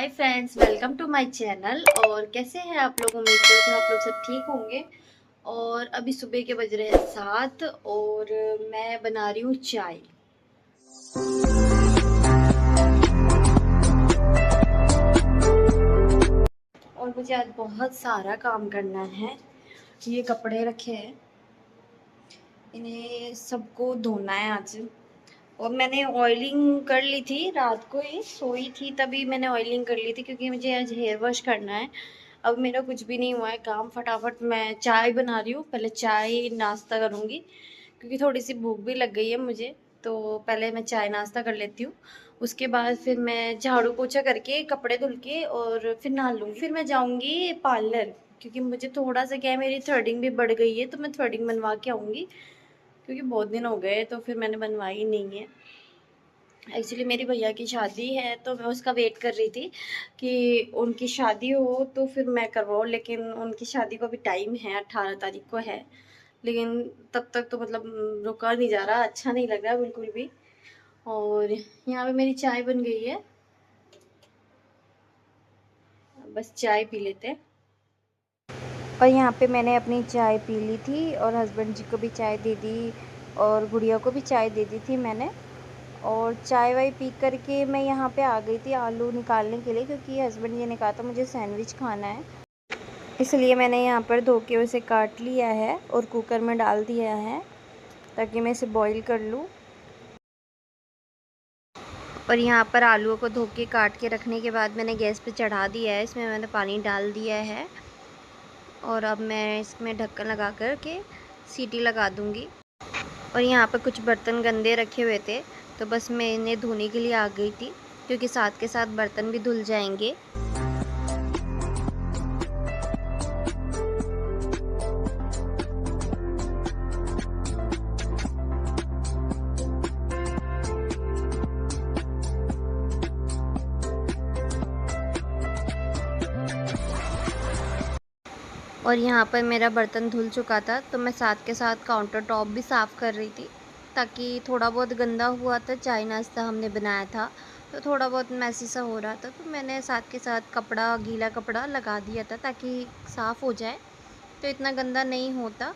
Hi friends, welcome to my channel. और कैसे हैं आप लोग? उम्मीद करती हूँ आप लोग सब ठीक होंगे। और अभी सुबह के बज रहे हैं 7 और मैं बना रही हूँ चाय। और मुझे आज बहुत सारा काम करना है। ये कपड़े रखे हैं, इन्हें सबको धोना है आज। और मैंने ऑयलिंग कर ली थी रात को, ही सोई थी तभी मैंने ऑयलिंग कर ली थी क्योंकि मुझे आज हेयर वॉश करना है। अब मेरा कुछ भी नहीं हुआ है काम, फटाफट मैं चाय बना रही हूँ। पहले चाय नाश्ता करूँगी क्योंकि थोड़ी सी भूख भी लग गई है मुझे, तो पहले मैं चाय नाश्ता कर लेती हूँ। उसके बाद फिर मैं झाड़ू पोछा करके कपड़े धुल के और फिर नहा लूँगी। फिर मैं जाऊँगी पार्लर क्योंकि मुझे थोड़ा सा क्या है, मेरी थ्रेडिंग भी बढ़ गई है तो मैं थ्रेडिंग बनवा के आऊँगी क्योंकि बहुत दिन हो गए तो फिर मैंने बनवाई नहीं है। एक्चुअली मेरी भैया की शादी है तो मैं उसका वेट कर रही थी कि उनकी शादी हो तो फिर मैं करवाऊँ, लेकिन उनकी शादी को भी टाइम है, 18 तारीख को है। लेकिन तब तक तो मतलब रुका नहीं जा रहा, अच्छा नहीं लग रहा बिल्कुल भी। और यहाँ पे मेरी चाय बन गई है, बस चाय पी लेते हैं। और यहाँ पे मैंने अपनी चाय पी ली थी और हस्बैंड जी को भी चाय दे दी और गुड़िया को भी चाय दे दी थी मैंने। और चाय वाय पी करके मैं यहाँ पे आ गई थी आलू निकालने के लिए क्योंकि हस्बैंड जी ने कहा था मुझे सैंडविच खाना है, इसलिए मैंने यहाँ पर धो के उसे काट लिया है और कुकर में डाल दिया है ताकि मैं इसे बॉईल कर लूँ। और यहाँ पर आलूओं को धो के काट के रखने के बाद मैंने गैस पे चढ़ा दिया है, इसमें मैंने पानी डाल दिया है और अब मैं इसमें ढक्कन लगा कर के सीटी लगा दूँगी। और यहाँ पर कुछ बर्तन गंदे रखे हुए थे तो बस मैं इन्हें धोने के लिए आ गई थी क्योंकि साथ के साथ बर्तन भी धुल जाएंगे। और यहाँ पर मेरा बर्तन धुल चुका था तो मैं साथ के साथ काउंटर टॉप भी साफ़ कर रही थी ताकि थोड़ा बहुत गंदा हुआ था, चाय नाश्ता हमने बनाया था तो थोड़ा बहुत मैसी सा हो रहा था तो मैंने साथ के साथ कपड़ा, गीला कपड़ा लगा दिया था ताकि साफ़ हो जाए तो इतना गंदा नहीं होता।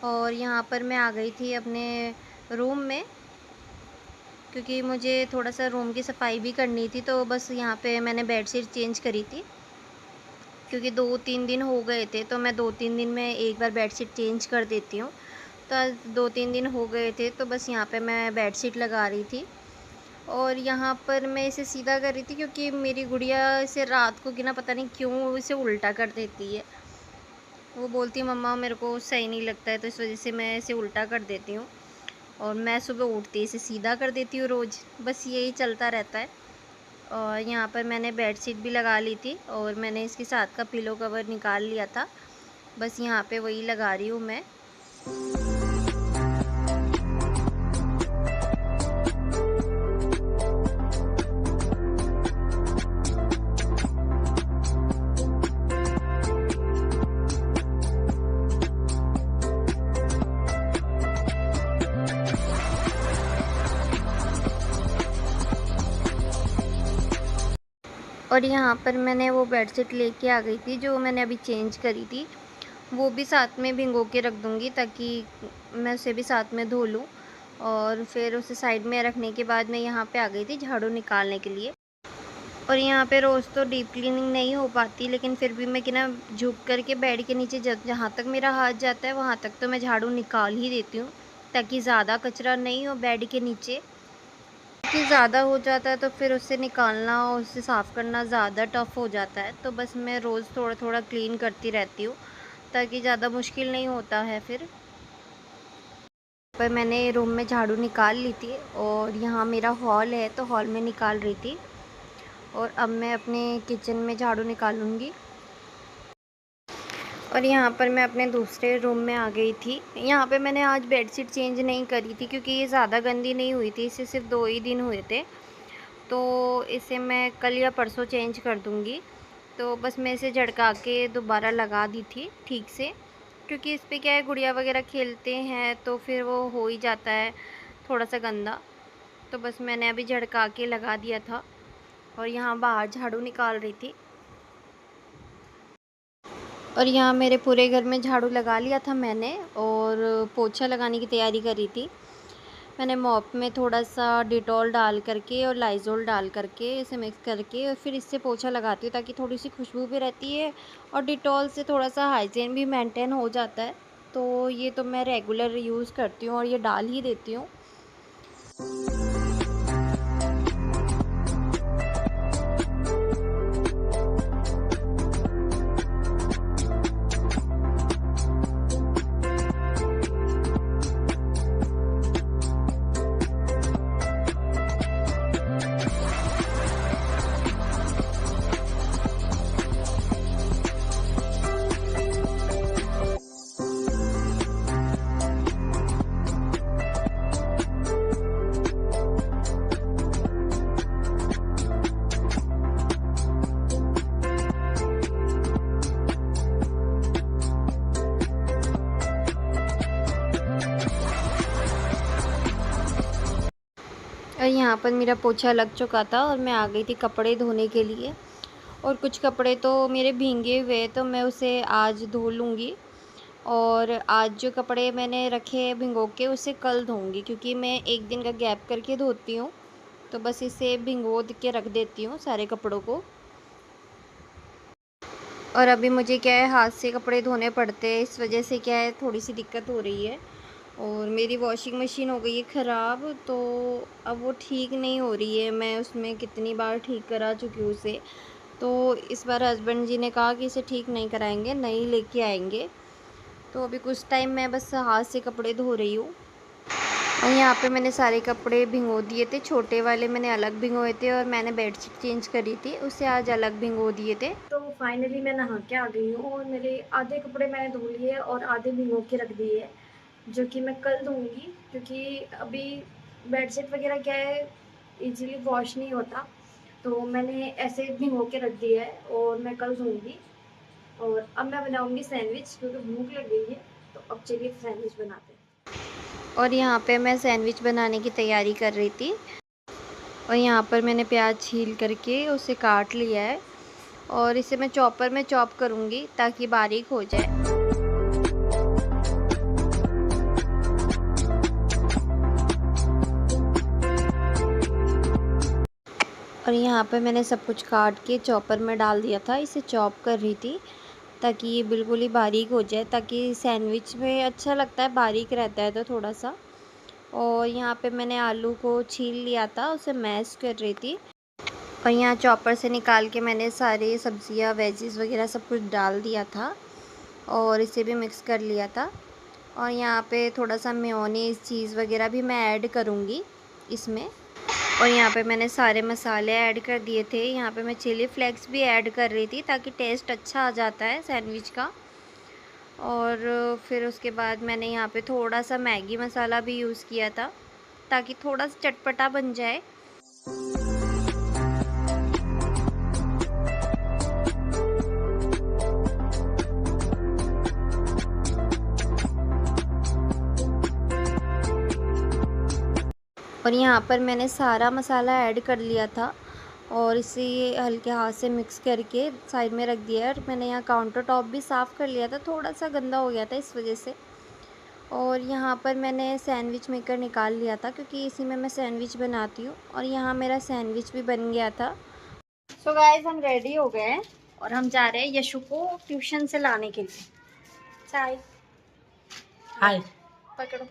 और यहाँ पर मैं आ गई थी अपने रूम में क्योंकि मुझे थोड़ा सा रूम की सफाई भी करनी थी तो बस यहाँ पे मैंने बेडशीट चेंज करी थी क्योंकि 2-3 दिन हो गए थे तो मैं 2-3 दिन में एक बार बेडशीट चेंज कर देती हूँ। तो आज 2-3 दिन हो गए थे तो बस यहाँ पे मैं बेडशीट लगा रही थी और यहाँ पर मैं इसे सीधा कर रही थी क्योंकि मेरी गुड़िया इसे रात को गिना पता नहीं क्यों इसे उल्टा कर देती है। वो बोलती है मम्मा मेरे को सही नहीं लगता है, तो इस वजह से मैं इसे उल्टा कर देती हूँ और मैं सुबह उठते ही इसे सीधा कर देती हूँ रोज़। बस यही चलता रहता है। और यहाँ पर मैंने बेडशीट भी लगा ली थी और मैंने इसके साथ का पिलो कवर निकाल लिया था, बस यहाँ पे वही लगा रही हूँ मैं। और यहाँ पर मैंने वो बेडशीट लेके आ गई थी जो मैंने अभी चेंज करी थी, वो भी साथ में भिगो के रख दूँगी ताकि मैं उसे भी साथ में धो लूँ। और फिर उसे साइड में रखने के बाद मैं यहाँ पे आ गई थी झाड़ू निकालने के लिए। और यहाँ पे रोज़ तो डीप क्लीनिंग नहीं हो पाती लेकिन फिर भी मैं कि ना झुक कर के बेड के नीचे जहाँ तक मेरा हाथ जाता है वहाँ तक तो मैं झाड़ू निकाल ही देती हूँ ताकि ज़्यादा कचरा नहीं हो बेड के नीचे। कि ज़्यादा हो जाता है तो फिर उसे निकालना और उसे साफ़ करना ज़्यादा टफ़ हो जाता है, तो बस मैं रोज़ थोड़ा थोड़ा क्लीन करती रहती हूँ ताकि ज़्यादा मुश्किल नहीं होता है फिर। पर मैंने रूम में झाड़ू निकाल ली थी और यहाँ मेरा हॉल है तो हॉल में निकाल रही थी और अब मैं अपने किचन में झाड़ू निकालूँगी। और यहाँ पर मैं अपने दूसरे रूम में आ गई थी। यहाँ पे मैंने आज बेडशीट चेंज नहीं करी थी क्योंकि ये ज़्यादा गंदी नहीं हुई थी, इसे सिर्फ 2 ही दिन हुए थे तो इसे मैं कल या परसों चेंज कर दूँगी। तो बस मैं इसे झड़का के दोबारा लगा दी थी ठीक से क्योंकि इस पे क्या है गुड़िया वगैरह खेलते हैं तो फिर वो हो ही जाता है थोड़ा सा गंदा, तो बस मैंने अभी झड़का के लगा दिया था। और यहाँ बाहर झाड़ू निकाल रही थी। और यहाँ मेरे पूरे घर में झाड़ू लगा लिया था मैंने, और पोछा लगाने की तैयारी कर रही थी। मैंने मॉप में थोड़ा सा डिटॉल डाल करके और लाइज़ोल डाल करके इसे मिक्स करके और फिर इससे पोछा लगाती हूँ, ताकि थोड़ी सी खुशबू भी रहती है और डिटॉल से थोड़ा सा हाइजीन भी मेंटेन हो जाता है। तो ये तो मैं रेगुलर यूज़ करती हूँ और ये डाल ही देती हूँ। और यहाँ पर मेरा पोछा लग चुका था और मैं आ गई थी कपड़े धोने के लिए। और कुछ कपड़े तो मेरे भीगे हुए, तो मैं उसे आज धो लूँगी। और आज जो कपड़े मैंने रखे हैं भिगो के, उसे कल धोऊँगी, क्योंकि मैं एक दिन का गैप करके धोती हूँ। तो बस इसे भिगो के रख देती हूँ सारे कपड़ों को। और अभी मुझे क्या है, हाथ से कपड़े धोने पड़ते हैं, इस वजह से क्या है, थोड़ी सी दिक्कत हो रही है। और मेरी वॉशिंग मशीन हो गई है ख़राब, तो अब वो ठीक नहीं हो रही है। मैं उसमें कितनी बार ठीक करा चुकी हूँ उसे। तो इस बार हस्बैंड जी ने कहा कि इसे ठीक नहीं कराएंगे, नई लेके आएंगे। तो अभी कुछ टाइम मैं बस हाथ से कपड़े धो रही हूँ। और यहाँ पे मैंने सारे कपड़े भिगो दिए थे। छोटे वाले मैंने अलग भिगोए थे और मैंने बेडशीट चेंज करी थी, उसे आज अलग भिगो दिए थे। तो फाइनली मैं नहा के आ गई हूँ और मेरे आधे कपड़े मैंने धो लिए और आधे भिगो के रख दिए, जो कि मैं कल धोऊँगी, क्योंकि अभी बेडशीट वगैरह क्या है, ईज़िली वॉश नहीं होता। तो मैंने ऐसे भिगो के रख दिया है और मैं कल धोऊँगी। और अब मैं बनाऊँगी सैंडविच, क्योंकि भूख लग गई है। तो अब चलिए सैंडविच बनाते हैं। और यहाँ पे मैं सैंडविच बनाने की तैयारी कर रही थी। और यहाँ पर मैंने प्याज छील करके उसे काट लिया है और इसे मैं चॉपर में चॉप करूँगी, ताकि बारीक हो जाए। और यहाँ पे मैंने सब कुछ काट के चॉपर में डाल दिया था, इसे चॉप कर रही थी ताकि ये बिल्कुल ही बारीक हो जाए, ताकि सैंडविच में अच्छा लगता है, बारीक रहता है तो थोड़ा सा। और यहाँ पे मैंने आलू को छील लिया था, उसे मैश कर रही थी। और यहाँ चॉपर से निकाल के मैंने सारी सब्जियाँ, वेजिस वगैरह सब कुछ डाल दिया था और इसे भी मिक्स कर लिया था। और यहाँ पे थोड़ा सा मेयोनीज़, चीज़ वगैरह भी मैं ऐड करूँगी इसमें। और यहाँ पे मैंने सारे मसाले ऐड कर दिए थे। यहाँ पे मैं चिली फ्लेक्स भी ऐड कर रही थी, ताकि टेस्ट अच्छा आ जाता है सैंडविच का। और फिर उसके बाद मैंने यहाँ पे थोड़ा सा मैगी मसाला भी यूज़ किया था, ताकि थोड़ा सा चटपटा बन जाए। और यहाँ पर मैंने सारा मसाला ऐड कर लिया था और इसे हल्के हाथ से मिक्स करके साइड में रख दिया है। और मैंने यहाँ काउंटर टॉप भी साफ़ कर लिया था, थोड़ा सा गंदा हो गया था इस वजह से। और यहाँ पर मैंने सैंडविच मेकर निकाल लिया था, क्योंकि इसी में मैं सैंडविच बनाती हूँ। और यहाँ मेरा सैंडविच भी बन गया था। सो गाइस, हम रेडी हो गए हैं और हम जा रहे हैं यशु को ट्यूशन से लाने के लिए। चाय हाय पकड़ो,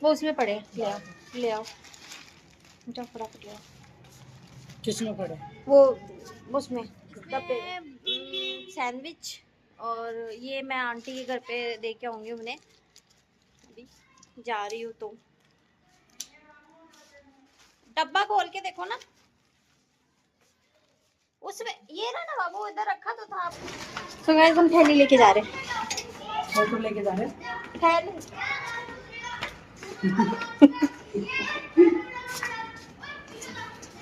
वो उसमें पड़े, ले आओ, ले आओ, जाओ फटाफट ले आओ। किसमें पड़े? वो उसमें डब्बे में सैंडविच। और ये मैं आंटी के घर पे दे के आऊँगी उन्हें, अभी जा रही हूँ। तो डब्बा खोल के देखो ना, उसमें ये ना बाबू, इधर रखा तो था। तो गाइस, हम थैली लेके जा रहे हैं। फोटो लेके जा रहे हैं। थैली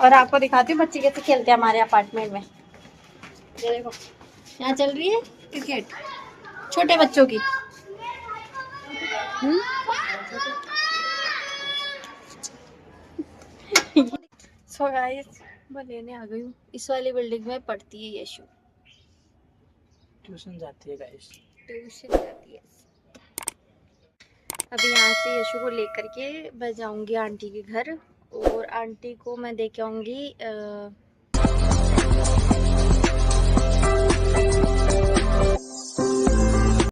और आपको दिखाती हूँ बच्चे कैसे खेलते हैं हमारे अपार्टमेंट में। ये देखो, यहाँ चल रही है क्रिकेट छोटे बच्चों की। सो तो गाइस मैं लेने आ गई हूँ। इस वाली बिल्डिंग में पढ़ती है यशु। ट्यूशन जाती है गाइस। ट्यूशन जाती है। अभी यहाँ से यशु को लेकर के मैं जाऊंगी आंटी के घर और आंटी को मैं देके आऊंगी